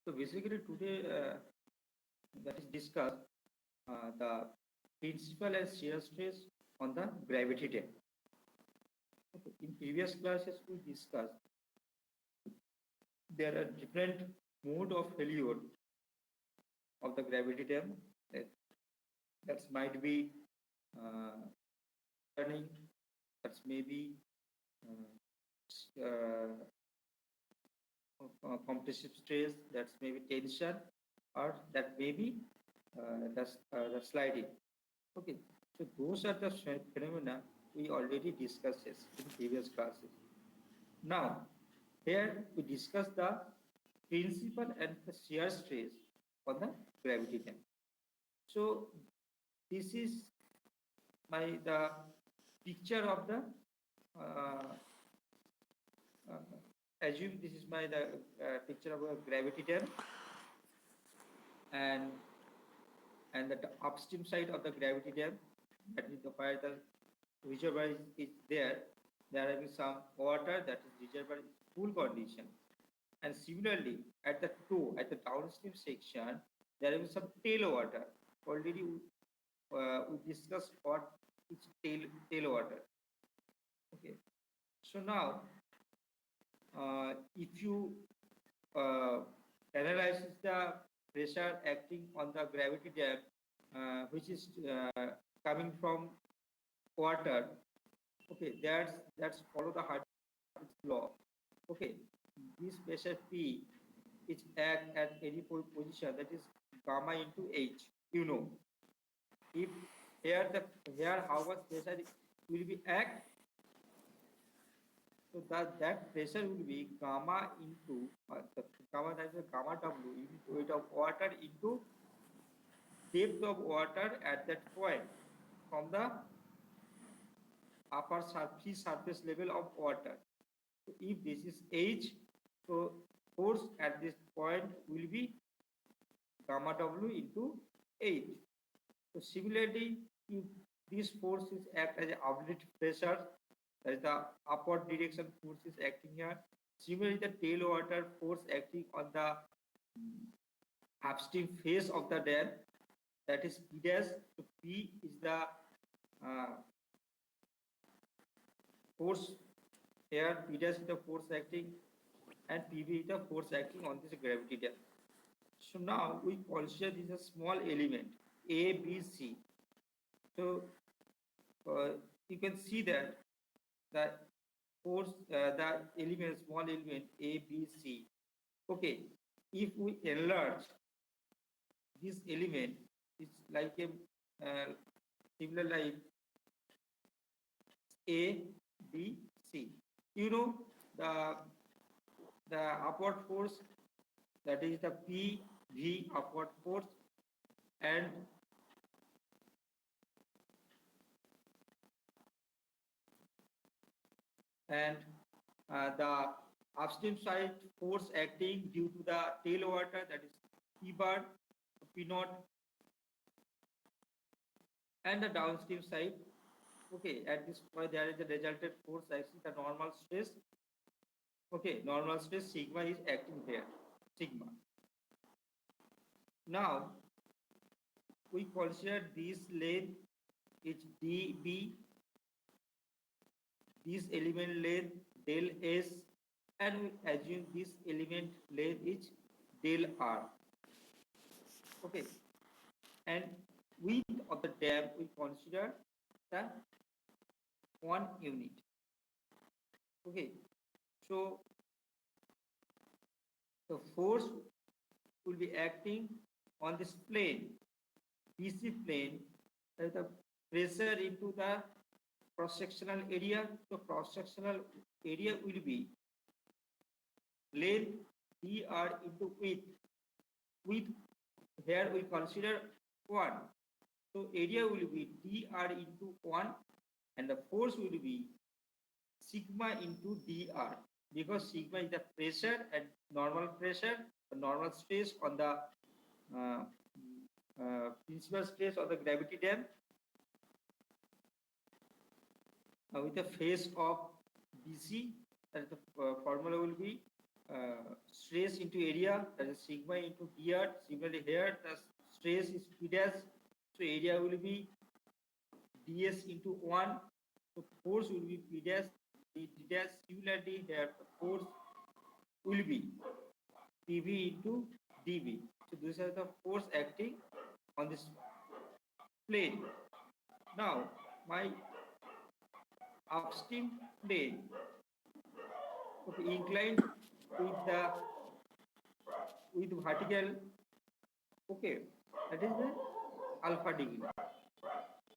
So basically today that is discussed the principal and shear stress on the gravity dam. Okay. In previous classes we discussed there are different mode of failure of the gravity dam. That, that might be uh, turning, that may be uh, compressive stress, that may be tension, or that may be the sliding. Okay, so those are the phenomena we already discussed in previous classes. Now, here we discuss the principal and the shear stress on the gravity dam. So this is the picture of the uh, assume this is the picture of a gravity dam, and the upstream side of the gravity dam, that is the where the reservoir is there. There will be some water, that is reservoir is full condition, and similarly at the toe, at the downstream section, there will be some tail water. Already we discussed what is tail water. Okay, so now if you uh, analyze the pressure acting on the gravity dam, which is coming from water. Okay, that's follow the Hard's law. Okay, this pressure P is act at any position, that is gamma into H. You know, if here how much pressure will be act, so that pressure will be gamma into the gamma, that is gamma W into weight of water into depth of water at that point from the upper free surface level of water. So if this is H, so force at this point will be gamma W into H. So similarly, if this force is act as a outlet pressure, that is the upward direction force is acting here. Similarly, the tail water force acting on the upstream face of the dam, that is P dash. So P is the force here, P dash is the force acting, and PV is the force acting on this gravity dam. So now we consider this a small element A, B, C. So you can see that the force, the element, small element A, B, C. Okay, if we enlarge this element, it's like a similar like A, B, C. You know the upward force, that is the P V upward force, and and the upstream side force acting due to the tail water, that is P bar, P naught, and the downstream side. Okay, at this point there is a resultant force acting the normal stress. Okay, normal stress sigma is acting here, sigma. Now we consider this length is dB, this element length del S, and we assume this element length is del R. Okay, and width of the dam we consider the 1 unit. Okay, so the force will be acting on this plane, BC plane, that is the pressure into the cross-sectional area. So cross-sectional area will be length dr into width. Width here we consider 1. So area will be dr into 1, and the force will be sigma into dr, because sigma is the pressure and normal pressure, the normal stress on the uh, principal stress of the gravity dam with the face of BC, that the formula will be stress into area, that is sigma into dr. Similarly here the stress is p dash, so area will be ds into 1, so force will be p dash d dash. Similarly here the force will be pv into dv. So these are the force acting on this plane. Now my upstream plane, okay, inclined with vertical, okay, that is the alpha degree.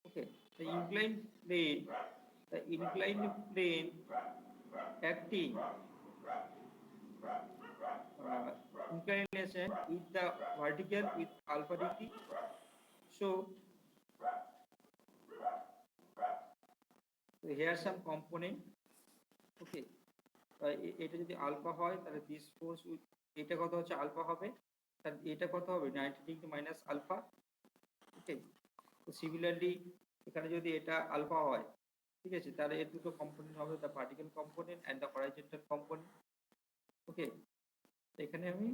Okay, the inclined plane acting inclination with the vertical with alpha degree. So here some component, okay, এটা যদি alpha হয় তাহলে this force, এটা কত হচ্ছে alpha হবে, তাহলে এটা কত হবে 90 ডিগ্রি মাইনাস আলফা। ওকে, তো সিমিলারলি এখানে যদি এটা আলফা হয়, ঠিক আছে, তাহলে এর দুটো কম্পোনেন্ট হবে, the vertical component and the horizontal component. Okay, এখানে আমি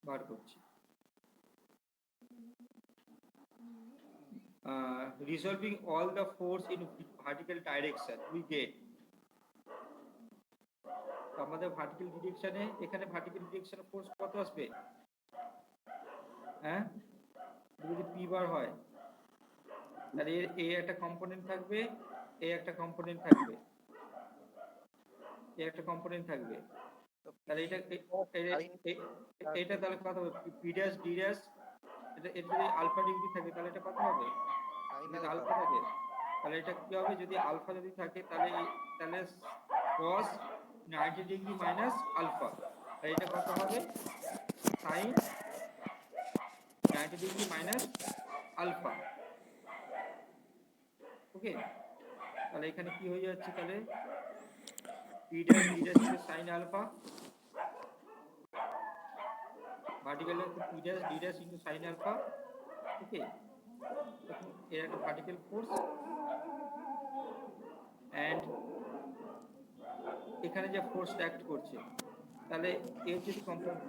বার করছি। Resolving all the force in vertical direction we get, আমাদের ভার্টিক্যাল ডিরেকশনে, এখানে ভার্টিক্যাল ডিরেকশনে ফোর্স কত আসবে, হ্যাঁ, যদি পি বার হয় তাহলে এ একটা কম্পোনেন্ট থাকবে, এ একটা কম্পোনেন্ট থাকবে, এ একটা কম্পোনেন্ট থাকবে, তাহলে এটা তাহলে কত হবে, পি ড্যাশ ডি ড্যাশ, এটা যদি আলফা ডিগ্রি থাকে তাহলে এটা কত হবে, যদি আলফা থাকে তাহলে এটা কি হবে, যদি আলফা যদি থাকে তাহলে cos 90 ডিগ্রি মাইনাস আলফা, আর এটা কত হবে, sin 90 degree minus alpha. Okay, তাহলে এখানে কি হয়ে যাচ্ছে, তাহলে P dash D dash into sin alpha, vertical P dash D dash into sin alpha. Okay, তখন এর একটা ভার্টিক্যাল ফোর্স, এন্ড এখানে যে ফোর্স অ্যাক্ট করছে, তাহলে এর যদি কম্পোনেন্ট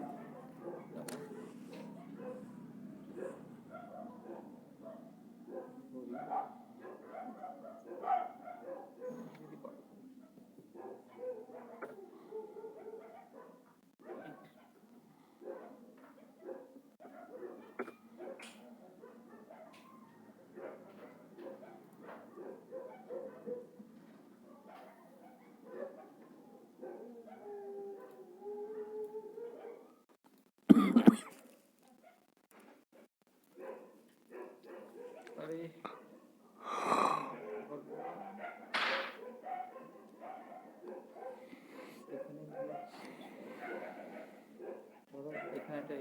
এখানে একটা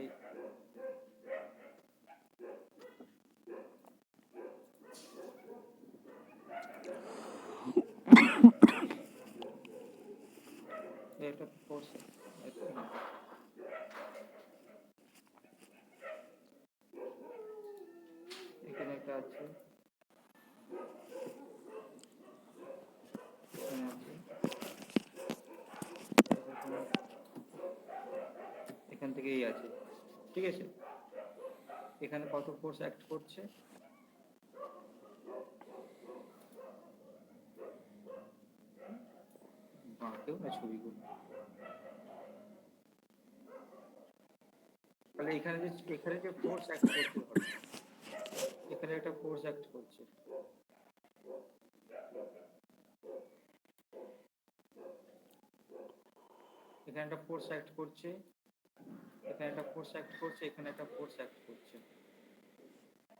একটা ফোর্স, এখানে একটা আছে, এখান থেকেই আছে, ঠিক আছে। এখানে কত ফোর্স অ্যাক্ট করছে, বাঁকেও না ছবিগুলো, তাহলে এখানে যে ফোর্স অ্যাক্ট করতে হবে, এখানে একটা ফোর্স অ্যাক্ট করছে, এখানে একটা ফোর্স অ্যাক্ট করছে, এখানে একটা ফোর্স অ্যাক্ট করছে, এখানে একটা ফোর্স অ্যাক্ট করছে,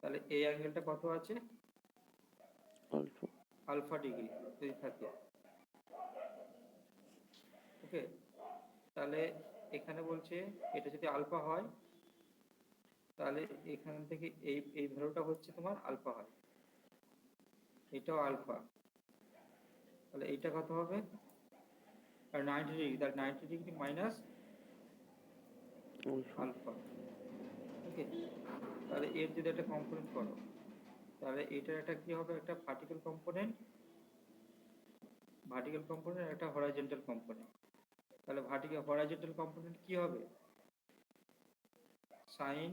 তাহলে এই অ্যাঙ্গেলটা কত আছে, আলফা ডিগ্রি যদি থাকে। ওকে, তাহলে এখানে বলছে এটা যদি আলফা হয় তাহলে এখান থেকে এই ভ্যালুটা হচ্ছে তোমার আলফা হয়, এটাও আলফা, তাহলে এইটা কত হবে, আর 90 ডিগ্রি, তাহলে 90 ডিগ্রি মাইনাস আলফা। ওকে, তাহলে এর যদি একটা কম্পোনেন্ট করো, তাহলে এটার একটা কি হবে, একটা ভার্টিক্যাল কম্পোনেন্ট ভার্টিক্যাল কম্পোনেন্ট, একটা হরাইজন্টাল কম্পোনেন্ট। তাহলে ভার্টিক্যাল হরাইজন্টাল কম্পোনেন্ট কি হবে? সাইন,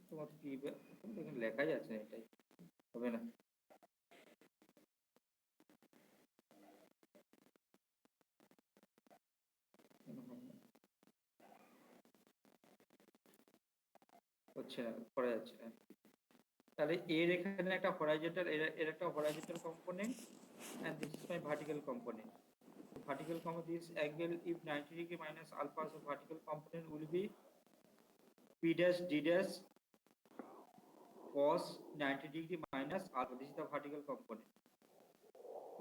তোমার কি এখানে লেখা যাচ্ছে না, এটাই হবে না। হচ্ছে না, করা যাচ্ছে না। তাহলে এর এখানে একটা হরাইজন্টাল, এর একটা horizontal component, and this is my vertical component. So vertical component, this angle if 90 degree minus alpha, so vertical component will be p dash d dash cos 90 degree minus alpha. This is the vertical component.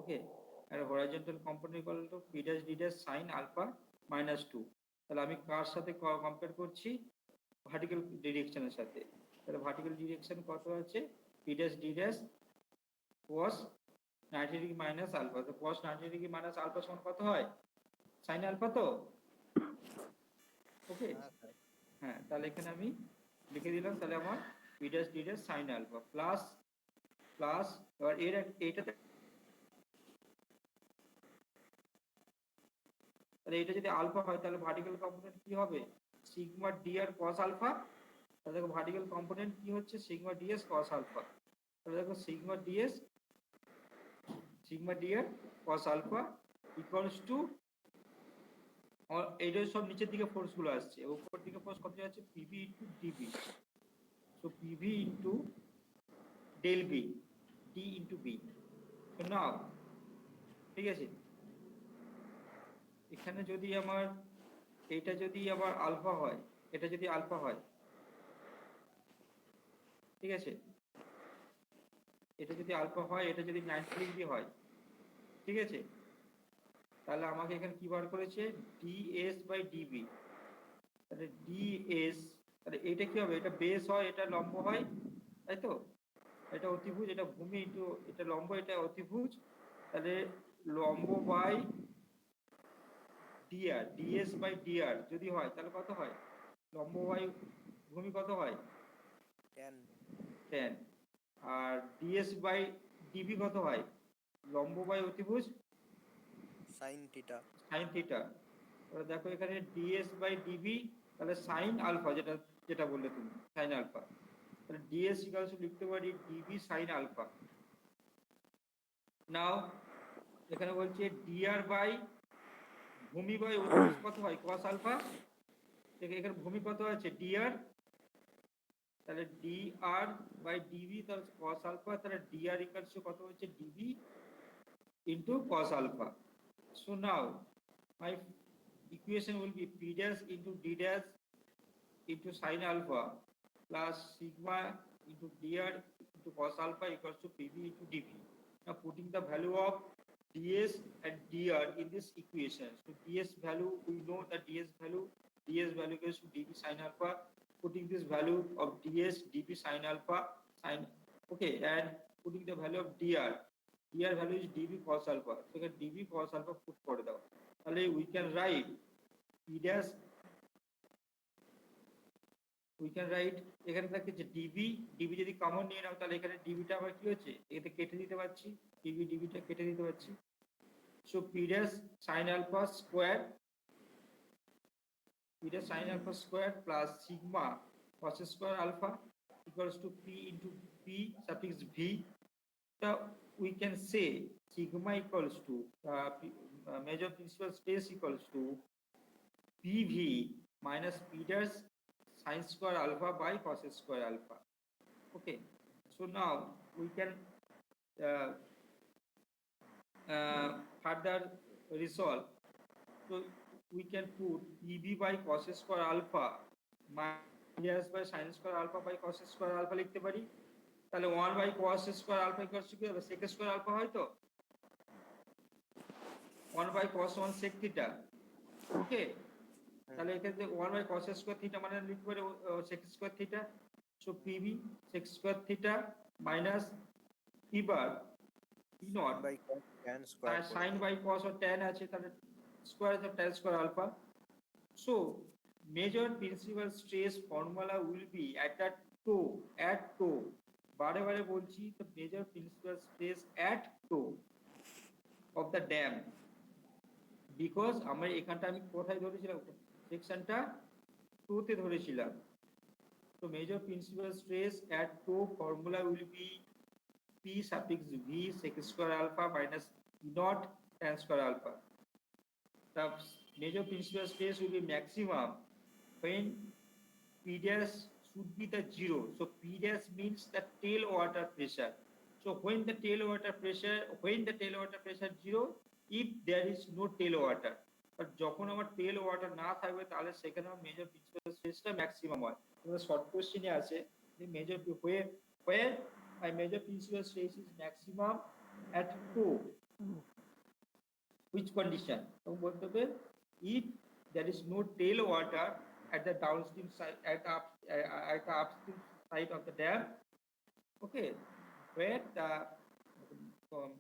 Okay, and horizontal component equal to p dash d dash sin alpha minus 2. তাহলে আমি কার সাথে compare করছি? Vertical ডিরেকশনের সাথে। তাহলে vertical direction কত আছে? p dash d dash cos 90 degree minus alpha. তো cos 90 degree minus alpha সমান কত হয়? sin আলফা তো। ওকে, হ্যাঁ, তাহলে এখানে আমি লিখে দিলাম, তাহলে আমার p dash d dash sin alpha plus plus, এবার এর এইটাতে, তাহলে এটা যদি আলফা হয় তাহলে ভার্টিক্যাল কম্পোনেন্ট কি হবে? Sigma D R cos alpha. তাহলে দেখো ভার্টিক্যাল কম্পোনেন্ট কি হচ্ছে? Sigma DS cos alpha. তাহলে দেখো sigma DS, sigma D R cos alpha equals to, এইটা সব নিচের দিকে ফোর্স গুলো আসছে, উপর দিকে ফোর্স কত যাচ্ছে? PV into DB. So PV into del B, D into B. So now, ঠিক আছে, এখানে যদি আমার এটা যদি আবার আলফা হয়, এটা যদি আলফা হয়, ঠিক আছে, এটা যদি আলফা হয়, এটা যদি 90 ডিগ্রি হয়, ঠিক আছে, তাহলে আমাকে এখানে কি বার করেছে? DS by DB. তাহলে ডিএস, তাহলে এটা কি হবে? এটা বেস হয়, এটা লম্ব হয়, তাই তো? এটা অতিভুজ, এটা ভূমি ইন্টু এটা লম্ব, এটা অতিভুজ। তাহলে লম্ব by DR, DS by DR যদি হয় তাহলে কত হয়? লম্ব বাই ভূমি কত হয়? tan। আর ডিএস বাই ডিবি কত হয়? লম্ব বাই অতিভুজ sin থিটা। sin theta. তাহলে দেখো এখানে ডিএস বাই ডিবি, তাহলে sin আলফা, যেটা যেটা বললে তুমি sin আলফা, তাহলে ডিএস ইকুয়ালস টু লিখতে পারি ডিবি sin আলফা। নাও এখানে বলছে ডিআর বাই ভূমি বাই অতিভুজ কত হয়? cos alpha. এখানে ভূমি কত আছে? ডিআর, তাহলে ডিআর বাই ডিবি, তাহলে cos আলফা, তাহলে ডিআর ইকুয়ালস টু কত হচ্ছে? DB into cos alpha. So now my equation will be p dash into d dash into sin alpha plus sigma into dr into cos alpha equals to pv into dv. Now putting the value of ds and dr in this equation. So ds value, we know that ds value equals to dv sin alpha. Putting this value of ds dv sin alpha sin, okay, and putting the value of dr value is dv cos alpha. So dv cos alpha put করে দাও, তাহলে we can write p dash, we can write এখানে থাকে যে DB, DB যদি common নিয়ে নাও তাহলে এখানে ডিবিটা আবার কি হচ্ছে? এতে কেটে দিতে পারছি, ডিবিটা কেটে দিতে পারছি। So p dash sin alpha square, p dash sin alpha square plus sigma cos square alpha equals to p into p suffix v. So we can say sigma equals to major principal stress equals to pv minus p dash sin square alpha by cos square alpha. Okay, so now we can uh, further resolve. So we can put pv by cos square alpha minus by sin square alpha by cos square alpha লিখতে পারি। তাহলে 1 by cos square alpha equals to কি হবে? sec square alpha হয় তো, 1 by cos 1 sec theta। ওকে, তাহলে এখানে 1 by cos square theta মানে লিখতে পারি sec square theta। So pv sec square theta minus p bar p naught by cos tan square sin by cos or tan আছে, তাহলে square of tan square alpha. So major principal stress formula will be at the toe, at toe, বারে বারে বলছি, the major principal stress at toe of the dam, because আমরা এখানটা আমি কোথায় ধরেছিলাম, সেকশনটা 2 তে ধরেছিলাম। তো major principal stress at toe formula will be P suffix V sec square alpha minus P naught tan square alpha. The major principal stress will be maximum when P dash should be the zero. So P dash means the tail water pressure. So when the tail water pressure zero, if there is no tail water, but যখন আমার tail water না থাকবে তাহলে সেখানে আমার major principal stressটা maximum হয়। তোমাদের short question এ আছে যে major where my major principal stress is maximum at toe, which condition? তখন বলতে হবে if there is no tail water at the downstream side, at the upstream side of the dam, okay, where the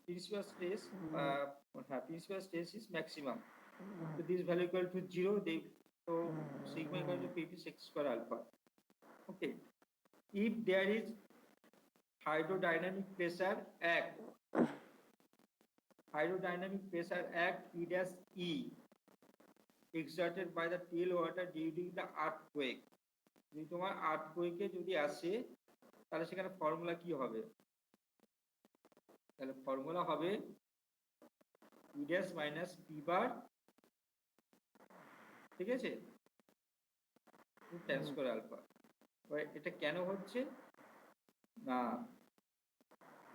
principal stress is maximum. So this value equal to 0, so sigma equal to Pp sec square alpha. Okay, if there is hydrodynamic pressure act P dash E exerted by the tail water during the earthquake. যদি তোমার earthquake এ যদি আসে তাহলে সেখানে formula কি হবে? তাহলে formula হবে P dash minus P bar, ঠিক আছে, tan square alpha। এটা কেন হচ্ছে না,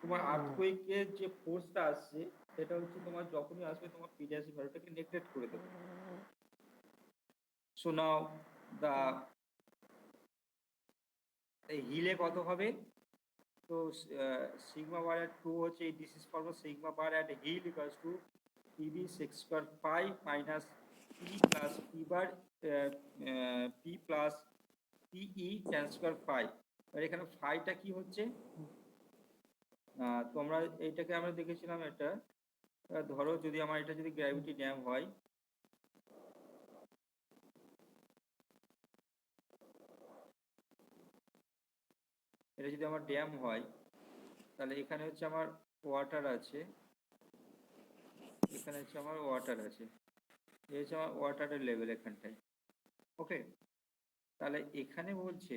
তোমার earthquake এর যে ফোর্সটা আসছে সেটা হচ্ছে তোমার যখনই আসবে তোমার P dash ভ্যালুটাকে নেগলেক্ট করে দেবে। So now the হিলে কত হবে? তো সিগমা বার এট 2 হচ্ছে এই ডিসিস formula, sigma bar at heel equals to PV sec square pi minus P plus P bar P plus PE tan square phi। আর এখানে ফাইটা কি হচ্ছে, তোমরা এইটাকে আমরা দেখেছিলাম, এটা ধরো যদি আমার এটা যদি গ্র্যাভিটি ড্যাম হয়, এটা যদি আমার ড্যাম হয় তাহলে এখানে হচ্ছে আমার ওয়াটার আছে, এখানে হচ্ছে আমার ওয়াটার আছে, এই হচ্ছে আমার ওয়াটারের লেভেল এখানটায়। ওকে, তাহলে এখানে বলছে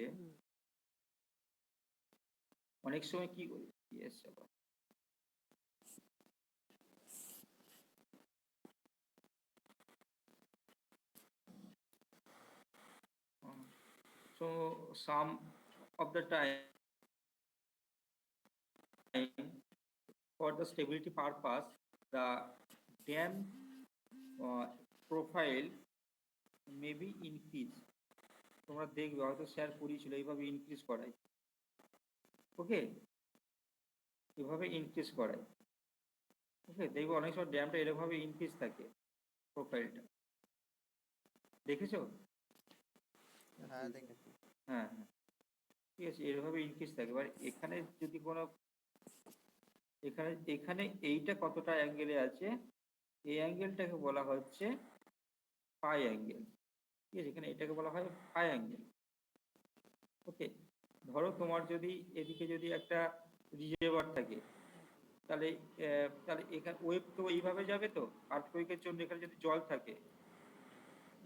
অনেক সময় কি করি, so some of the time for the stability purpose the dam profile may be increased। তোমরা দেখবে হয়তো স্যার পড়িয়েছিল এইভাবে ইনক্রিজ করাই, ওকে, এভাবে ইনক্রিজ করাই। ওকে, দেখবে অনেক সময় ড্যামটা এরকমভাবে ইনক্রিজ থাকে প্রোফাইলটা, দেখেছো? হ্যাঁ দেখেছি। হ্যাঁ হ্যাঁ, ঠিক আছে, এরভাবে ইনক্রিজ থাকে। এবার এখানে যদি কোনো এখানে এইটা কতটা অ্যাঙ্গেলে আছে, এই অ্যাঙ্গেলটাকে বলা হচ্ছে পাই অ্যাঙ্গেল, ঠিক আছে, এখানে এটাকে বলা হয় পাই অ্যাঙ্গেল। ওকে, ধরো তোমার যদি এদিকে যদি একটা রিজার্ভার থাকে তাহলে এখানে ওয়েভ তো এইভাবে যাবে, তো আর্থকুয়েকের জন্য এখানে যদি জল থাকে,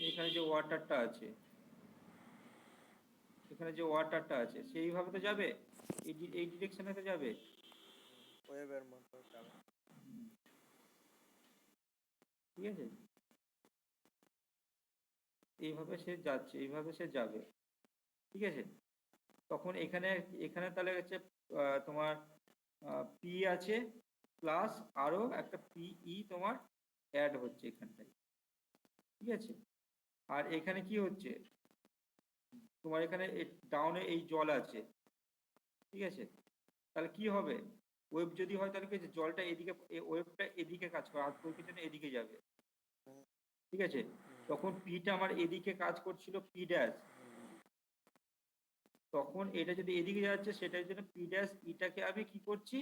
এখানে যে ওয়াটারটা আছে, এখানে যে ওয়াটারটা আছে সেইভাবে তো যাবে, এই ডিরেকশনে তো যাবে, ওয়েভের মতো যাবে, ঠিক আছে, এইভাবে সে যাচ্ছে, এইভাবে সে যাবে, ঠিক আছে। তখন এখানে তাহলে হচ্ছে তোমার পি আছে প্লাস আরো একটা পিই তোমার অ্যাড হচ্ছে এখানটায়, ঠিক আছে। আর এখানে কি হচ্ছে, তোমার এখানে ডাউনে এই জল আছে, ঠিক আছে, তাহলে কি হবে, ওয়েভ যদি হয় তাহলে কি জলটা এদিকে, ওয়েভটা এদিকে কাজ করে, আর্থকুয়েকের জন্য এদিকে যাবে, ঠিক আছে। তখন পিটা আমার এদিকে কাজ করছিল পি ড্যাশ, তখন এটা যদি এদিকে যাচ্ছে সেটার জন্য পি ড্যাশ ইটাকে আমি কি করছি,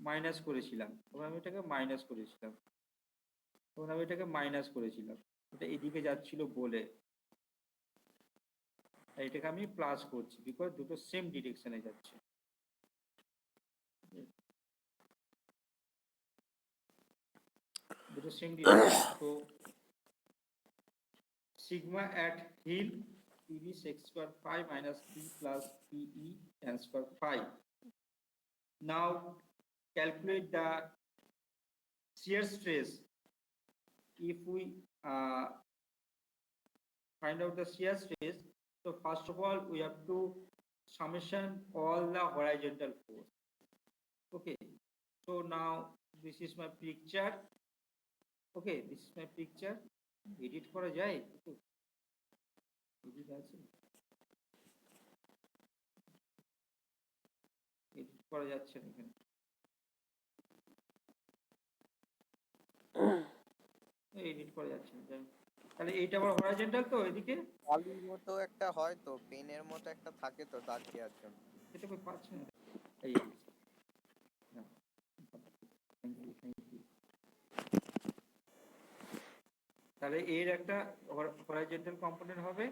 মাইনাস করেছিলাম, তখন আমি এটাকে মাইনাস করেছিলাম, এটা এদিকে যাচ্ছিল বলে, এটাকে আমি প্লাস করছি বিকজ দুটো সেম ডিরেকশনে যাচ্ছে। the same direction. So sigma at heel PB sec square phi minus P plus PE tan square phi. Now calculate the shear stress. If we find out the shear stress, so first of all we have to summation all the horizontal force. Okay, so now this is my picture. Okay, this is my picture. Edit করা যায় একটু? Edit আছে? Edit করা যাচ্ছে না এখানে। Edit করা যাচ্ছে না, যাই হোক। তাহলে এইটা আবার হরাইজন্টাল তো এদিকে, কালির মতো একটা হয় তো, পেনের মতো একটা থাকে তো দাগ দেওয়ার জন্য। এটা কই পাচ্ছি না। এই না, thank you, thank you। তাহলে এর একটা হরাইজন্টাল কম্পোনেন্ট হবে,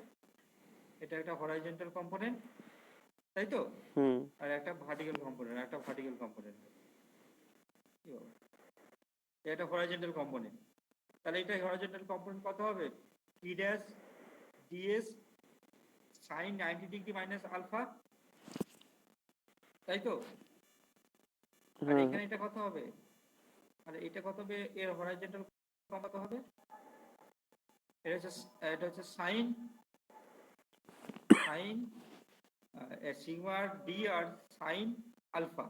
এটা একটা হরাইজন্টাল কম্পোনেন্ট, তাই তো? আর একটা ভার্টিক্যাল কম্পোনেন্ট, কি হবে? এটা হরাইজন্টাল কম্পোনেন্ট। তাহলে এটা হরাইজন্টাল কম্পোনেন্ট কত হবে? P dash ds sin 90 degree minus alpha, তাই তো? আর এখানে এটা কত হবে? আর এটা কত হবে? এর হরাইজন্টাল কত হবে? এটা হচ্ছে sin sigma D R sin alpha.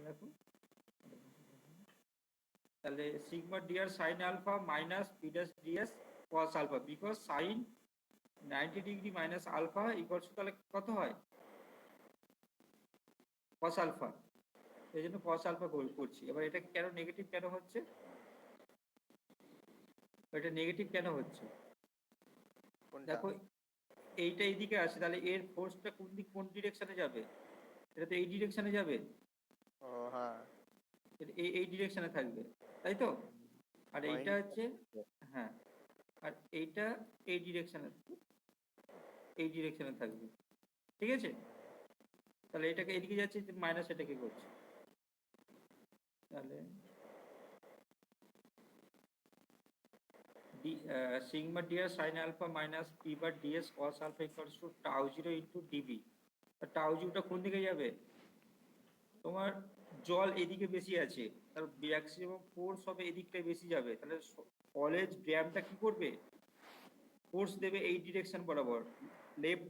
দেখো তাহলে sigma D R sin alpha minus P dash DS cos alpha, because sin 90 degree minus alpha equals to তাহলে কত হয়? cos alpha. এই জন্য cos আলফা করছি। এবার এটা কেন নেগেটিভ কেন হচ্ছে? এটা নেগেটিভ কেন হচ্ছে? দেখো এইটা এইদিকে আসে, তাহলে এর ফোর্সটা কোন ডিরেকশনে যাবে? এটা তো এই ডিরেকশনে যাবে। ও হ্যাঁ, এই ডিরেকশনে থাকবে, তাই তো? আর এইটা হচ্ছে, হ্যাঁ, আর এইটা এই ডিরেকশনে থাকবে, ঠিক আছে? তাহলে এটাকে এদিকে যাচ্ছে, মাইনাস এটাকে করছে, তাহলে sigma ds sin alpha minus p bar ds cos alpha equals to tau 0 into dv। tau 0টা কোন দিকে যাবে? তোমার জল এদিকে বেশি আছে, তার ম্যাক্সিমাম ফোর্স হবে এদিকটাই বেশি যাবে, তাহলে কলেজ ড্যামটা কি করবে? ফোর্স দেবে এই ডিরেকশন বরাবর, left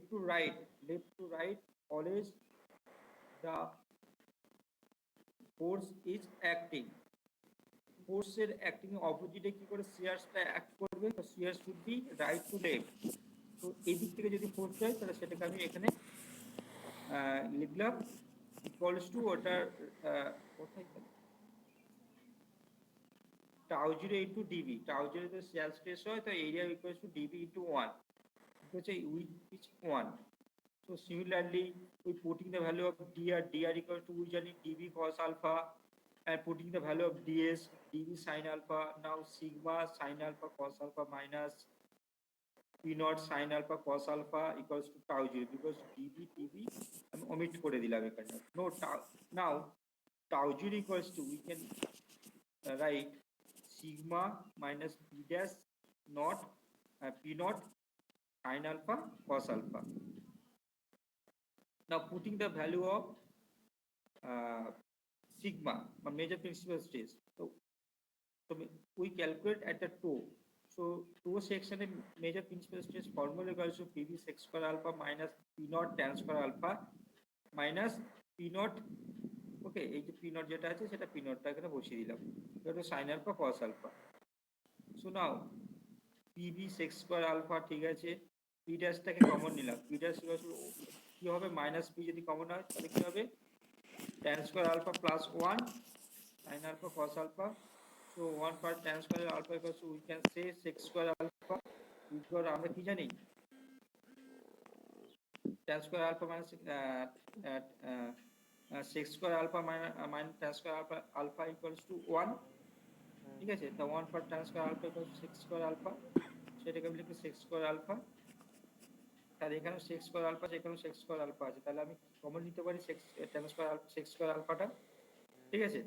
to right always the force is acting। ফোর্সের অ্যাক্টিং এর অপোজিটে কি করে শিয়ারসটা অ্যাক্ট করবে? তো shear should be right to left. তো এই দিক থেকে যদি ফোর্স যায় তাহলে সেটাকে আমি এখানে লিখলাম ইকুয়ালস টু ওটার কোথায় টাউ 0 ইনটু ডিভি। টাউ 0 তে শিয়ার স্ট্রেস হয়, তো area equals to DV into 1, হচ্ছে width pitch 1। So similarly, we putting the value of dr equals to, we জানি dv cos alpha, and putting the value of ds dv sin alpha. Now sigma sin alpha cos alpha minus p naught sin alpha cos alpha equals to tau 0, because dv আমি omit করে দিলাম এখানে। No tau, now tau 0 equals to, we can write sigma minus p dash naught p naught sin alpha cos alpha। Now putting the value of sigma, major principal stress, so we calculate at the toe. So toe section major principal stress formula equals to PV sec square alpha minus P naught tan square alpha minus P naught, okay, এই যে P naught যেটা আছে সেটা P naught টা এখানে বসিয়ে দিলাম, এটা sin alpha cos alpha। So now PV sec square alpha, ঠিক আছে, P dash টাকে কমন নিলাম, P dash কি হবে? মাইনাস P যদি কমন হয় তাহলে কি হবে? tan square alpha plus 1 sin alpha cos alpha। So 1 part tan square alpha equals to, we can say sec square alpha, because আমরা কি জানি tan square alpha minus sec square alpha minus tan square alpha equals to 1, ঠিক আছে? The 1 part tan square alpha equals to sec square alpha, সেটাকে আমি লিখি sec square alpha। তাহলে এখানে sec square alpha আছে, এখানে sec square alpha আছে, তাহলে আমি কমন নিতে পারি tan square sec square alpha টা, ঠিক আছে?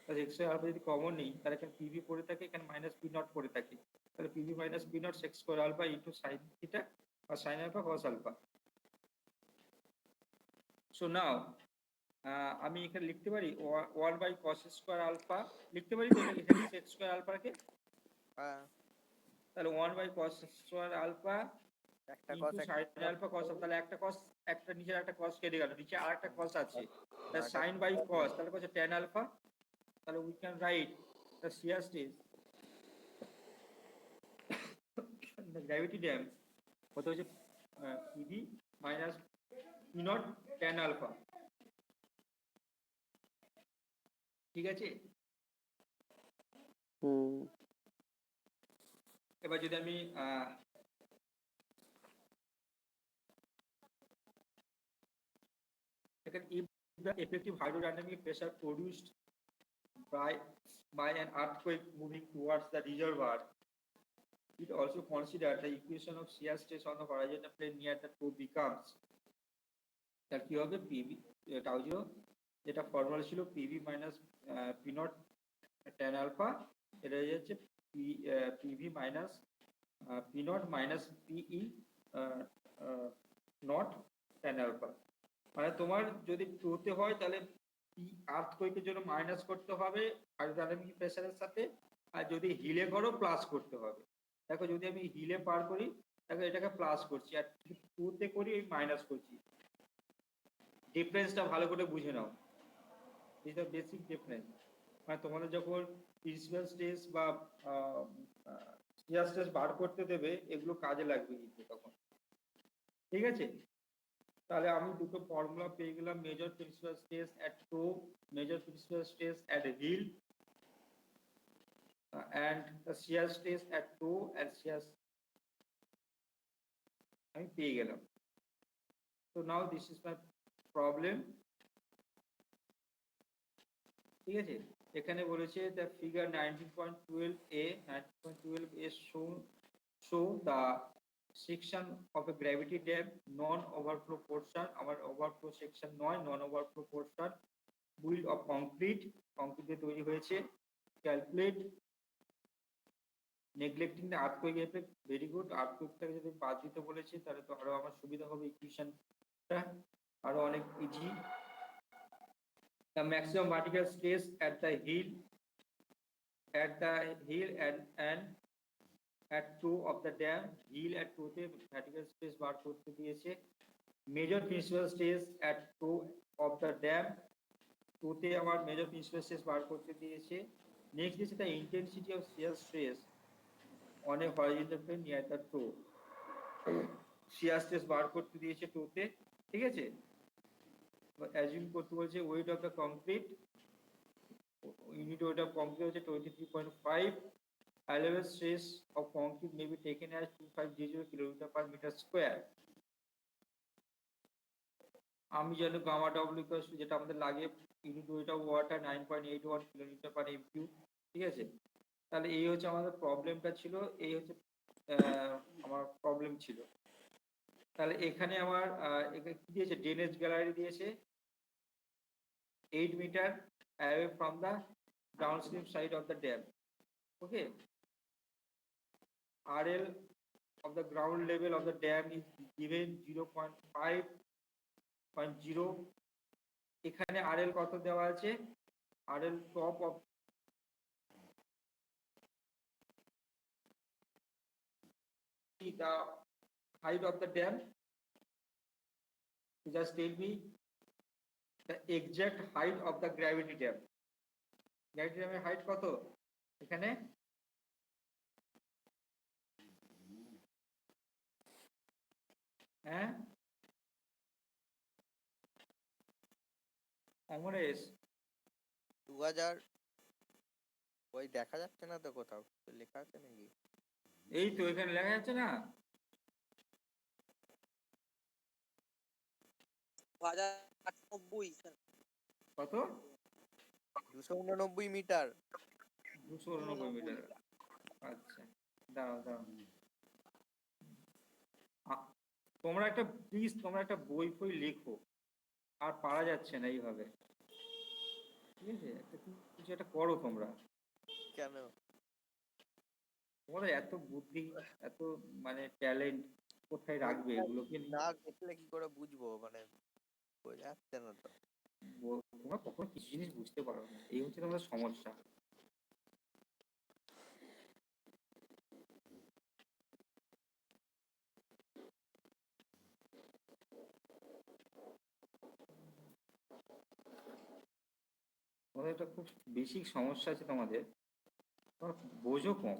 তাহলে এক্স স্কোয়ার আলফা যদি কমন নেই তাহলে এখানে পিভি পড়ে থাকে, এখানে মাইনাস পি নট পড়ে থাকে, তাহলে PV minus P naught sec square alpha into sine theta আর sine alpha cos alpha. So now আমি এখানে লিখতে পারি 1 বাই কস স্কোয়ার আলফা লিখতে পারি, তো এখানে সেক্স স্কোয়ার আলফাকে, হ্যাঁ তাহলে 1 বাই কস স্কোয়ার আলফা একটা into cos sine alpha cos, তাহলে একটা কস, একটা নিচের একটা কস কেটে গেল, নিচে আর একটা কস আছে, তাহলে এটা সাইন বাই কস, তাহলে কত tan আলফা, তাহলে we can write the shear stress the gravity dam কত হচ্ছে PV minus P naught tan alpha. ঠিক আছে, হুম এবার যদি আমি এখানে if the effective hydrodynamic pressure produced by an earthquake moving towards the reservoir, it also consider the equation of shear stress on the horizontal plane near the toe becomes, তার কি হবে PV tau zero, যেটা formula ছিল PV minus P naught tan alpha, এটা হয়ে যাচ্ছে PV minus P naught minus PE naught tan alpha. মানে তোমার যদি টোতে হয় তাহলে পি আর্থকোয়েকের জন্য মাইনাস করতে হবে হাইড্রোডাইনামিক প্রেসারের সাথে, আর যদি হিলে করো প্লাস করতে হবে। দেখো যদি আমি হিলে পার করি দেখো এটাকে প্লাস করছি, আর টোতে করি এই মাইনাস করছি, ডিফারেন্সটা ভালো করে বুঝে নাও, ইজ দ্য বেসিক ডিফারেন্স। মানে তোমাদের যখন প্রিন্সিপাল স্ট্রেস বা শিয়ার স্ট্রেস বার করতে দেবে এগুলো কাজে লাগবে কিন্তু তখন। ঠিক আছে, তাহলে আমি দুটো ফর্মুলা পেয়ে গেলাম, major principal stress at toe, major principal stress at heel, and the shear stress at toe and shear আমি পেয়ে গেলাম। So now this is my problem। ঠিক আছে, এখানে বলেছে the figure 19.12a 19.12a show the section of a gravity dam non overflow portion, আমার overflow section নয়, non overflow portion built of concrete দিয়ে তৈরি হয়েছে, calculate neglecting the earthquake effect, very good, earthquake-টাকে যদি বাদ দিতে বলেছে তাহলে তো আরো আমার সুবিধা হবে, ইকুয়েশনটা আরো অনেক easy. The maximum vertical stress at the heel and at toe of the dam, heel at toe তে vertical stress বার করতে দিয়েছে, major principal stress at toe of the dam, toe তে আমার major principal stress বার করতে দিয়েছে। Next is the intensity of shear stress on a horizontal plane near the toe, shear stress বার করতে দিয়েছে টোতে। ঠিক আছে, অ্যাজিউম করতে বলছে weight of the concrete, unit weight of concrete হচ্ছে 23.5, allowable stress of concrete may be taken as 2500 kilonewton per meter square। আমি জানি gamma W যেটা আমাদের লাগে unit weight of water 9.81 kilometre per MQ. ঠিক আছে, তাহলে এই হচ্ছে আমাদের প্রবলেমটা ছিল, এই হচ্ছে আমার প্রবলেম ছিল। তাহলে এখানে আমার এখানে কি দিয়েছে, ড্রেনেজ গ্যালারি দিয়েছে 8 metre away from the downstream side of the dam। okay, RL of the ground level of the dam is given 0.5.0, এখানে RL কত দেওয়া আছে, RL top of the height of the dam, just tell me the exact height of the gravity dam, gravity dam এর height কত এখানে, হ্যাঁ অমরেশ 2000, ওই দেখা যাচ্ছে না তো কোথাও লেখা আছে নাকি? এই তো এখানে লেখা যাচ্ছে না, 2098 কত 289 মিটার। 289 মিটার। আচ্ছা দাঁড়াও দাঁড়াও, তোমরা একটা প্লিজ তোমরা একটা বই ফই লেখো, আর পারা যাচ্ছে না এইভাবে। ঠিক আছে, একটা কিছু একটা করো তোমরা। কেন? তোমাদের এত বুদ্ধি, এত মানে ট্যালেন্ট কোথায় রাখবে এগুলোকে নিয়ে? না দেখলে কি করে বুঝবো, মানে বোঝা যাচ্ছে না তো। তোমরা কখনো কিছু জিনিস বুঝতে পারো না, এই হচ্ছে তোমাদের সমস্যা। তোমাদের একটা খুব বেসিক সমস্যা আছে তোমাদের, তোমরা বোঝো কম।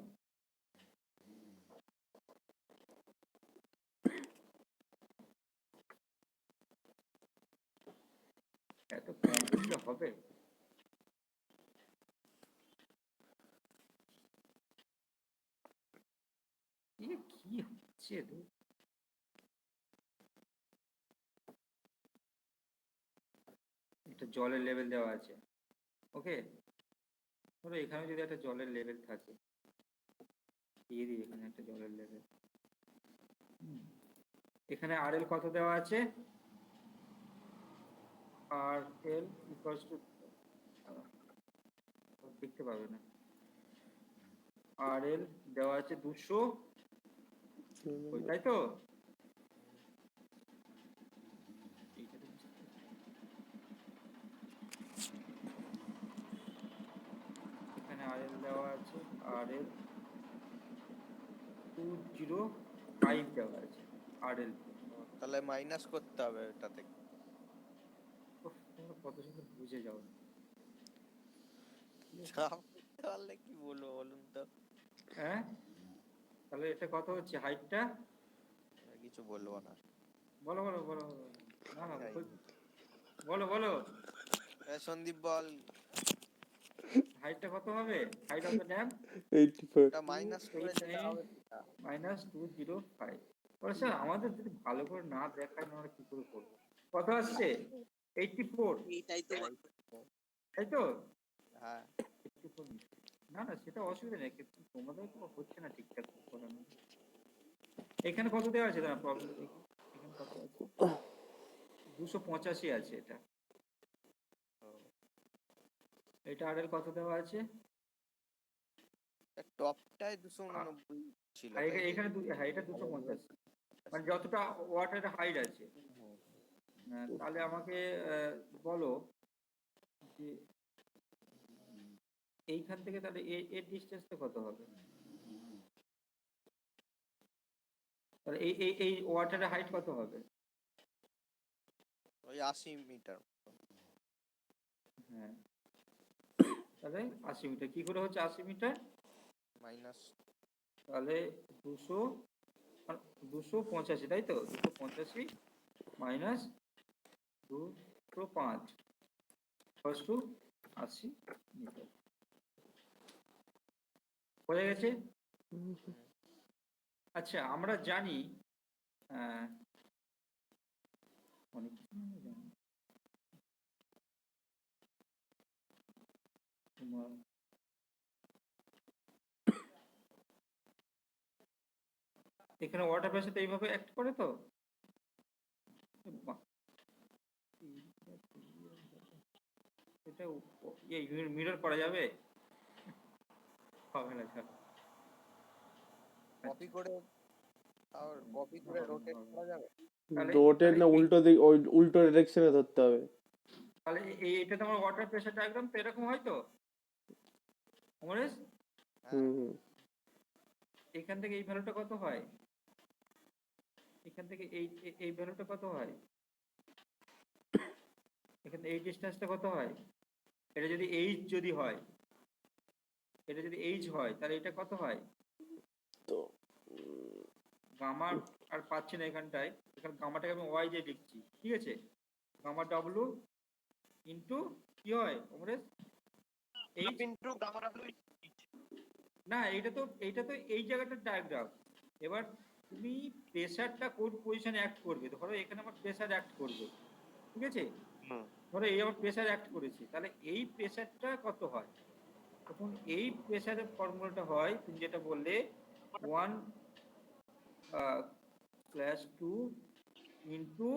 এত কম বুঝলে হবে? কি হচ্ছে ধুর। একটা জলের লেভেল দেওয়া আছে, ওকে। ধরো এখানে যদি একটা জলের লেভেল থাকে, দিয়ে দিই এখানে একটা জলের লেভেল। এখানে আর এল কত দেওয়া আছে? আর এল ইকুয়ালস টু, দেখতে পাবে না, আর এল দেওয়া আছে 200, তাই তো? এখানে আর এল দেওয়া আছে, আর এল 205 দেওয়া আছে, আর এল। তাহলে মাইনাস করতে হবে এটা থেকে। তোমরা কত সুন্দর বুঝে যাও। তাহলে কি বলবো বলুন তো? হ্যাঁ, তাহলে এটা কত হচ্ছে হাইটটা? কিছু বলবো না। বলো বলো বলো বলো। না না, বলো বলো। সন্দীপ বল। হাইটটা কত হবে? হাইট অফ দ্য ড্যাম 84 এটা মাইনাস করে যেটা হবে সেটা। -205। বলে স্যার আমাদের যদি ভালো করে না দেখায় আমরা কি করে করবো? কত আসছে? 84, এইটাই তো। তাই তো? হ্যাঁ। 84। না না, সেটা অসুবিধা নেই, কিন্তু তোমাদের তো হচ্ছে না ঠিকঠাক করানো। এখানে কত দেওয়া আছে? না প্রবলেম, এখানে কত আছে? 285 আছে এটা। এটা আর এর কত দেওয়া আছে? টপটায় 289 ছিল। আর এখানে হ্যাঁ, এটা 250, মানে যতটা ওয়াটার হাইট আছে। তাহলে আমাকে বলো যে এইখান থেকে তাহলে এর ডিসটেন্সটা কত হবে? তাহলে এই ওয়াটারের হাইট কত হবে? ওই 80 মিটার। হ্যাঁ, তাহলে 80 মিটার। কি করে হচ্ছে 80 মিটার? মাইনাস। তাহলে 285, তাই তো? 285 মাইনাস 205 টু 80 মিটার। হয়ে গেছে? আচ্ছা, আমরা জানি অনেক কিছু আমরা জানি। তোমার এখানে ওয়াটার প্রেসার তো এইভাবে অ্যাক্ট করে তো। এটা মিরর করা যাবে? হবে না, ছাড়। কপি করে আর কপি করে রোটেট করা যাবে? রোটেট না, উল্টো দিক, ওই উল্টো ডিরেকশনে ধরতে হবে। তাহলে এটা তোমার ওয়াটার প্রেসার ডায়াগ্রাম তো এরকম হয় তো অমরেশ? হুম। এখান থেকে এই ভ্যালুটা কত হয়? এখান থেকে এই ভ্যালুটা কত হয়? এখানে এই ডিসটেন্সটা কত হয়? এটা যদি এইচ যদি হয়, এটা যদি এইচ হয়, তাহলে এটা কত হয়? তো গামা আর পাচ্ছি না এখানটায়, এখানে গামাটাকে আমি ওয়াই দিয়ে লিখছি, ঠিক আছে? গামা ডব্লু ইন্টু কি হয় Amaresh? H into gamma W. না, এইটা তো এই জায়গাটার ডায়াগ্রাম। এবার তুমি প্রেসারটা কোন পজিশনে অ্যাক্ট করবে, ধরো এখানে আমার প্রেসার অ্যাক্ট করবে, ঠিক আছে? ধরো এই আমার প্রেসার অ্যাক্ট করেছে, তাহলে এই প্রেসারটা কত হয়? তখন এই প্রেসারের ফর্মুলাটা হয় তুমি যেটা বললে 1/2 into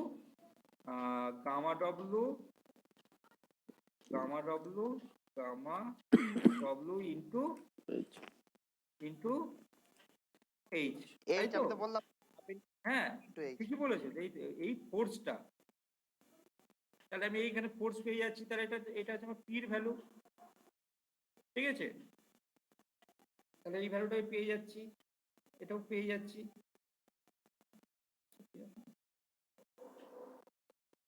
gamma W gamma W into H, এই তাই তো? আমি তো বললাম হ্যাঁ, একটু এই ঠিকই বলেছো, এই ফোর্সটা, তাহলে আমি এইখানে ফোর্স পেয়ে যাচ্ছি, তাহলে এটা হচ্ছে আমার পির ভ্যালু, ঠিক আছে? তাহলে এই ভ্যালুটা পেয়ে যাচ্ছি, এটাও পেয়ে যাচ্ছি,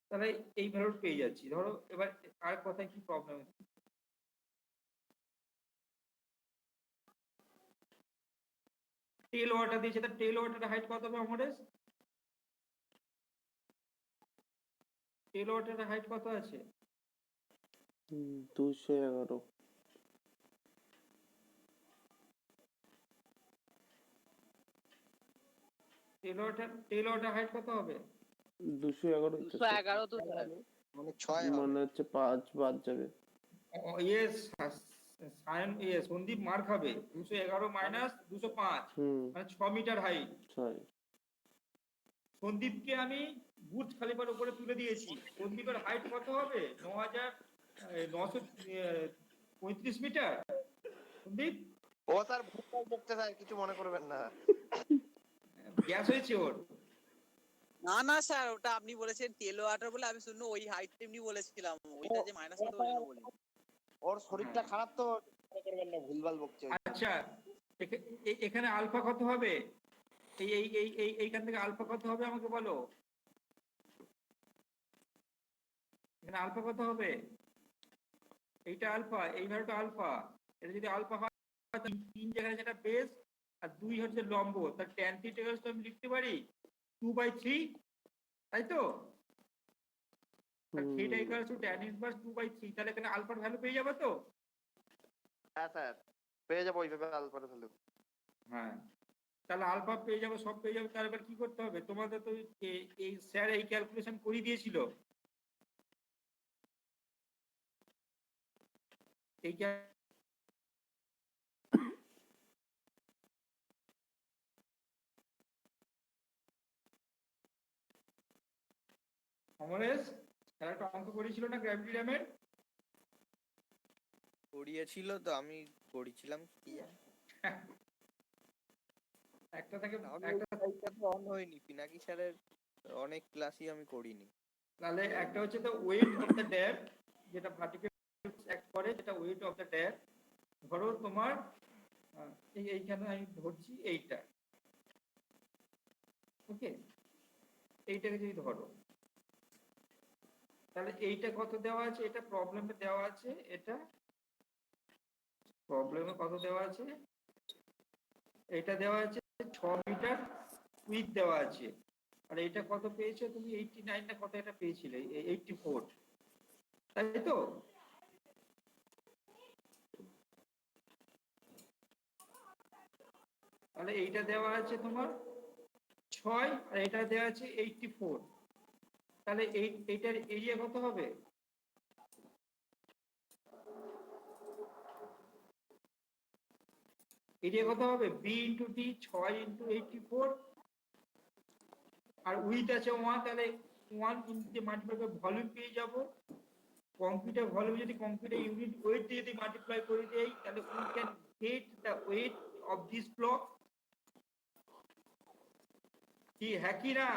তাহলে এই ভ্যালু পেয়ে যাচ্ছি। ধরো এবার আর কথায় কি প্রবলেম, টেল ওয়াটার দিয়েছে, তা টেল ওয়াটারের হাইট কত হবে আমাদের? টেল ওয়াটারের হাইট কত আছে? 211। টেল ওয়াটার হাইট কত হবে? 211 211 তো স্যার। মানে 6 হবে। মনে হচ্ছে 5 বাদ যাবে। ইয়েস, সন্দীপ মার খাবে। 211 মাইনাস 205 মানে 6 মিটার হাইট। 6। সন্দীপকে আমি বুর্জ খালিফার উপরে তুলে দিয়েছি, সন্দীপের হাইট কত হবে? 9,935 মিটার। সন্দীপ ও স্যার ভুলভাল বকতে স্যার, কিছু মনে করবেন না। গ্যাস হয়েছে ওর। না স্যার, ওটা আপনি বলেছেন টেল ওয়াটার বলে, আমি শুনুন ওই হাইট এমনি বলেছিলাম, ওইটা যে মাইনাস করতে ওই জন্য বলি। ওর শরীরটা খারাপ তো, মনে করবেন না, ভুলভাল বকছে। আচ্ছা, এখানে আলফা কত হবে? এইখান থেকে আলফা কত হবে আমাকে বলো। এখানে আলফা কত হবে? এইটা আলফা, এই ভ্যালুটা আলফা। এটা যদি আলফা হয়, তিন জায়গায় যেটা বেস আর 2 হচ্ছে লম্ব, তার tan থিটা আমি লিখতে পারি 2/3, তাই তো? Theta equal to tan inverse 2/3, তাহলে এখানে আলফার ভ্যালু পেয়ে যাবে তো? হ্যাঁ স্যার, পেয়ে যাবো ওইভাবে আলফার ভ্যালু। হ্যাঁ, তাহলে আলফা পেয়ে যাবো, সব পেয়ে যাবে। তারপর কি করতে হবে তোমাদের? তো এই স্যার এই ক্যালকুলেশন করে দিয়েছিল, এই অমরেশ স্যার একটা অঙ্ক করেছিল না গ্র্যাভিটি ড্যামের? করিয়েছিল তো, আমি করেছিলাম কি জানি। একটা থেকে আমি একটা, অন হয়নি, পিনাকি স্যারের অনেক ক্লাসই আমি করিনি। তাহলে একটা হচ্ছে তো ওয়েট অফ দ্য ড্যাম, যেটা ভার্টিক্যাল অ্যাক্ট করে, যেটা ওয়েট অফ দ্য ড্যাম। ধরো তোমার এইখানে আমি ধরছি এইটা, ওকে, এইটাকে যদি ধরো, তাহলে এইটা কত দেওয়া আছে? এটা প্রবলেমে দেওয়া আছে, এটা প্রবলেমে কত দেওয়া আছে? এটা দেওয়া আছে 6 মিটার উইথ দেওয়া আছে। আর এটা কত পেয়েছো তুমি? 89 না কত এটা পেয়েছিলে? 84, তাই তো? তাহলে এইটা দেওয়া আছে তোমার 6 আর এটা দেওয়া আছে 84, তাহলে এইটার এরিয়া কত হবে? এরিয়া কত হবে? বি ইন্টু ডি, 6 ইন্টু 84, আর উইথ আছে 1, তাহলে 1 ইন্টু মাল্টিপ্লাই করে ভলিউম পেয়ে যাব। কংক্রিটের ভলিউম যদি কংক্রিটের ইউনিট ওয়েট দিয়ে যদি মাল্টিপ্লাই করে দেই, তাহলে we can get the weight of this block. কি হ্যাঁ কি না?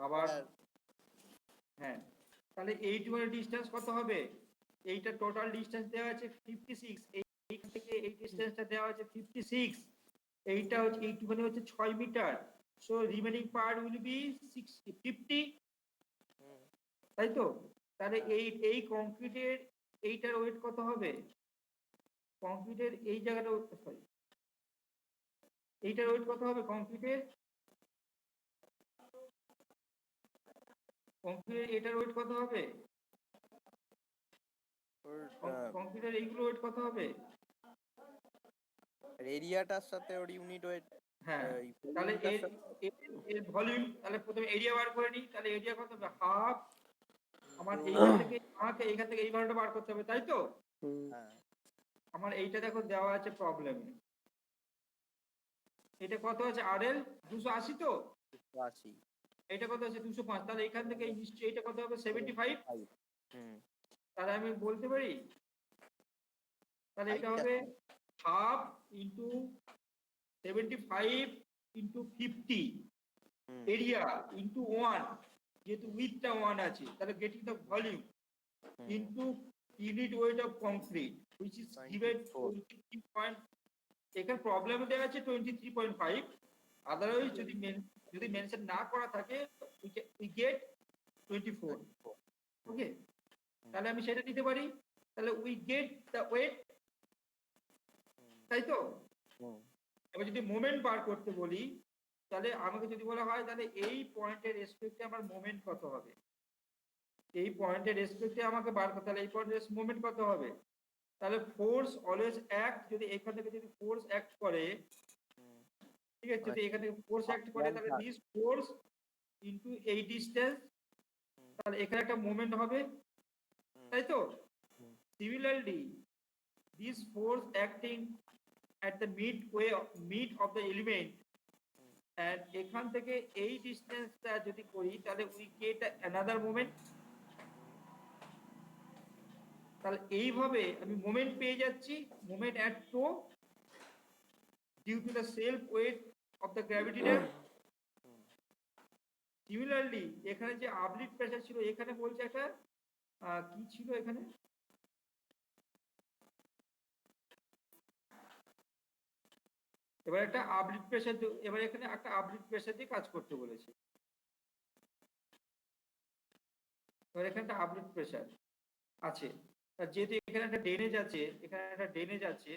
আবার হ্যাঁ, তাহলে এইটুকুর ডিসটেন্স কত হবে? এইটা টোটাল ডিসটেন্স দেওয়া আছে 56, এইখান থেকে এই ডিসটেন্সটা দেওয়া আছে 56, এইটা হচ্ছে এইটুকুনি হচ্ছে 6 metre. So remaining part will be 50, তাই তো? তাহলে এই কংক্রিটের এইটার ওয়েট কত হবে? কংক্রিটের এই জায়গাটা, সরি, এইটার ওয়েট কত হবে? কংক্রিটের এটার ওয়েট কত হবে? কংক্রিটের এইগুলো ওয়েট কত হবে? এরিয়াটার সাথে ওর ইউনিট ওয়েট। হ্যাঁ, তাহলে এর ভলিউম, তাহলে প্রথমে এরিয়া বার করে নিই। তাহলে এরিয়া কত হবে? হাফ। আমার এইখান থেকে এই ভ্যালুটা বার করতে হবে, তাই তো? আমার এইটা দেখো দেওয়া আছে প্রবলেমে, এটা কত আছে? আরএল 280 তো? 280। এটা কত আছে 205, তাহলে এখান থেকে নিশ্চয়ই এটা কত হবে 75। হুম তাহলে আমি বলতে পারি তাহলে এটা হবে হাফ ইন্টু 75 ইন্টু 50 হুম এরিয়া ইন্টু 1, যেহেতু উইথটা 1 আছে, তাহলে getting the volume into unit weight of concrete which is given 23 point, এখানে প্রবলেম দেওয়া আছে 23.5, আদারওয়াইজ যদি মেনশন না করা থাকে we get 24। ওকে, তাহলে আমি সেটা দিতে পারি, তাহলে we get the weight, তাই তো। হুম এবার যদি মোমেন্ট বার করতে বলি, তাহলে আমাকে যদি বলা হয় তাহলে এই পয়েন্টের রেসপেক্টে আমার মোমেন্ট কত হবে, এই পয়েন্টের রেসপেক্টে আমাকে বার করতে, তাহলে এই পয়েন্টের মোমেন্ট কত হবে, তাহলে ফোর্স অলওয়েজ অ্যাক্ট, যদি এখান থেকে যদি ফোর্স অ্যাক্ট করে, ঠিক আছে, যদি এখান থেকে ফোর্স অ্যাক্ট করে তাহলে দিস ফোর্স ইনটু এই ডিসটেন্স, তাহলে এখানে একটা মোমেন্ট হবে, তাই তো। Similarly this force acting at the mid of the element, and এখান থেকে এই ডিসটেন্সটা যদি করি তাহলে we get another moment, তাহলে এইভাবে আমি মোমেন্ট পেয়ে যাচ্ছি, moment at toe due to the self weight of the গ্র্যাভিটিটা। সিমিলারলি এখানে যে আপলিফট প্রেসার ছিল, এখানে বলছে একটা কি ছিল এখানে, এবার একটা আপলিফট প্রেসার, এবার এখানে একটা আপলিফট প্রেসার দিয়ে কাজ করতে বলেছে, এবার এখানে একটা আপলিফট প্রেসার আছে, আর যেহেতু এখানে একটা ড্রেনেজ আছে, এখানে একটা ড্রেনেজ আছে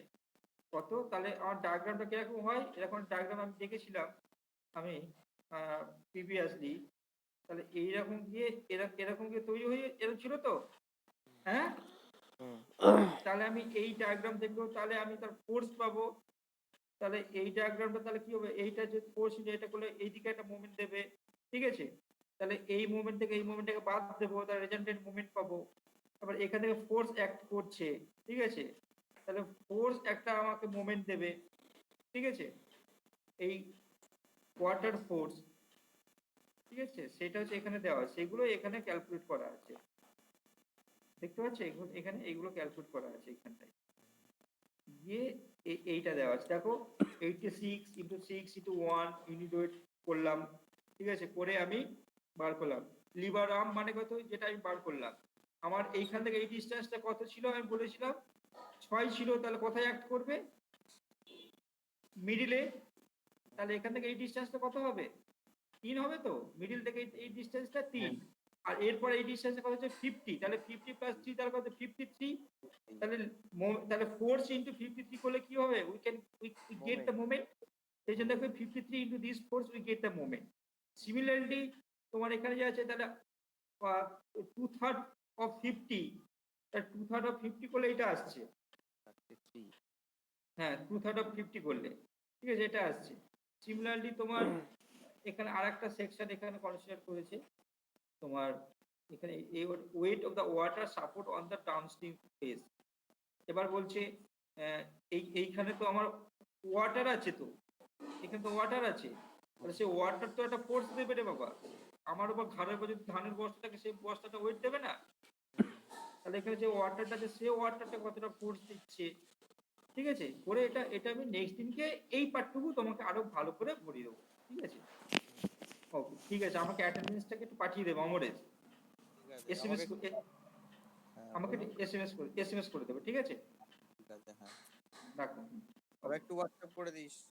কত, তাহলে আমার ডায়াগ্রামটা কিরকম হয়, এরকম ডায়াগ্রাম আমি দেখেছিলাম আমি প্রিভিয়াসলি, তাহলে এইরকম গিয়ে এরকম গিয়ে তৈরি হয়ে এরকম ছিল তো, হ্যাঁ। তাহলে আমি এই ডায়াগ্রাম দেখবো, তাহলে আমি তার ফোর্স পাবো, তাহলে এই ডায়াগ্রামটা তাহলে কি হবে, এইটা যে ফোর্স, এটা করলে এইদিকে একটা মুভমেন্ট দেবে, ঠিক আছে, তাহলে এই মুভমেন্ট থেকে এই মুভমেন্টটাকে বাদ দেবো, তাহলে রেজাল্টেন্ট মুভমেন্ট পাবো। তারপর এখান থেকে ফোর্স অ্যাক্ট করছে, ঠিক আছে, তাহলে ফোর্স একটা আমাকে মোমেন্ট দেবে, ঠিক আছে, এই ওয়াটার ফোর্স, ঠিক আছে, সেটা হচ্ছে এখানে দেওয়া আছে, সেগুলো এখানে ক্যালকুলেট করা আছে, দেখতে পাচ্ছ এখানে এইগুলো ক্যালকুলেট করা আছে এখানটায় গিয়ে এইটা দেওয়া আছে, দেখো 86 ইন্টু 6 ইন্টু 1 ইউনিট ওয়েট করলাম, ঠিক আছে, করে আমি বার করলাম লিভার আর্ম মানে কত, যেটা আমি বার করলাম, আমার এইখান থেকে এই ডিসটেন্সটা কত ছিল, আমি বলেছিলাম 6 ছিল, তাহলে কোথায় অ্যাক্ট করবে, মিডিলে, তাহলে এখান থেকে এই ডিসটেন্সটা কত হবে, 3 হবে তো, মিডিল থেকে এই ডিসটেন্সটা 3, আর এরপর এই ডিসটেন্সটা কত হচ্ছে 50, তাহলে 50 প্লাস 3 তাহলে কত 53, তাহলে ফোর্স ইন্টু 53 করলে কি হবে, উই গেট দ্য মোমেন্ট, সেই জন্য দেখো 53 into this force we get the moment. Similarly তোমার এখানে যে আছে তাহলে 2/3 অফ 50, তাহলে 2/3 অফ 50 করলে এটা আসছে, হ্যাঁ 2/3 অফ 50 করলে, ঠিক আছে, এটা আসছে। সিমিলারলি তোমার এখানে আরেকটা সেকশন এখানে কনসিডার করেছে, তোমার এখানে wait of the water support on the downstream phase, এবার বলছে এইখানে তো আমার ওয়াটার আছে, তো এখানে তো ওয়াটার আছে, তাহলে সেই ওয়াটার তো একটা ফোর্স দেবে রে বাবা, আমার উপর ঘাড়ের উপর যদি ধানের বস্তাটাকে, সেই বস্তাটা ওয়েট দেবে না, তাহলে এখানে যে ওয়াটারটা আছে সেই ওয়াটারটা কতটা ফোর্স দিচ্ছে, ঠিক আছে, করে এটা আমি নেক্সট দিনকে এই পার্টটুকু তোমাকে আরো ভালো করে ভরিয়ে দেবো, ঠিক আছে। ওকে, ঠিক আছে, আমাকে অ্যাটেন্ডেন্সটাকে একটু পাঠিয়ে দেবো অমরেশ, এসএমএস, আমাকে এসএমএস করে দেবে, ঠিক আছে, ঠিক আছে, হ্যাঁ, রাখো। আবার একটু হোয়াটসঅ্যাপ করে দিস।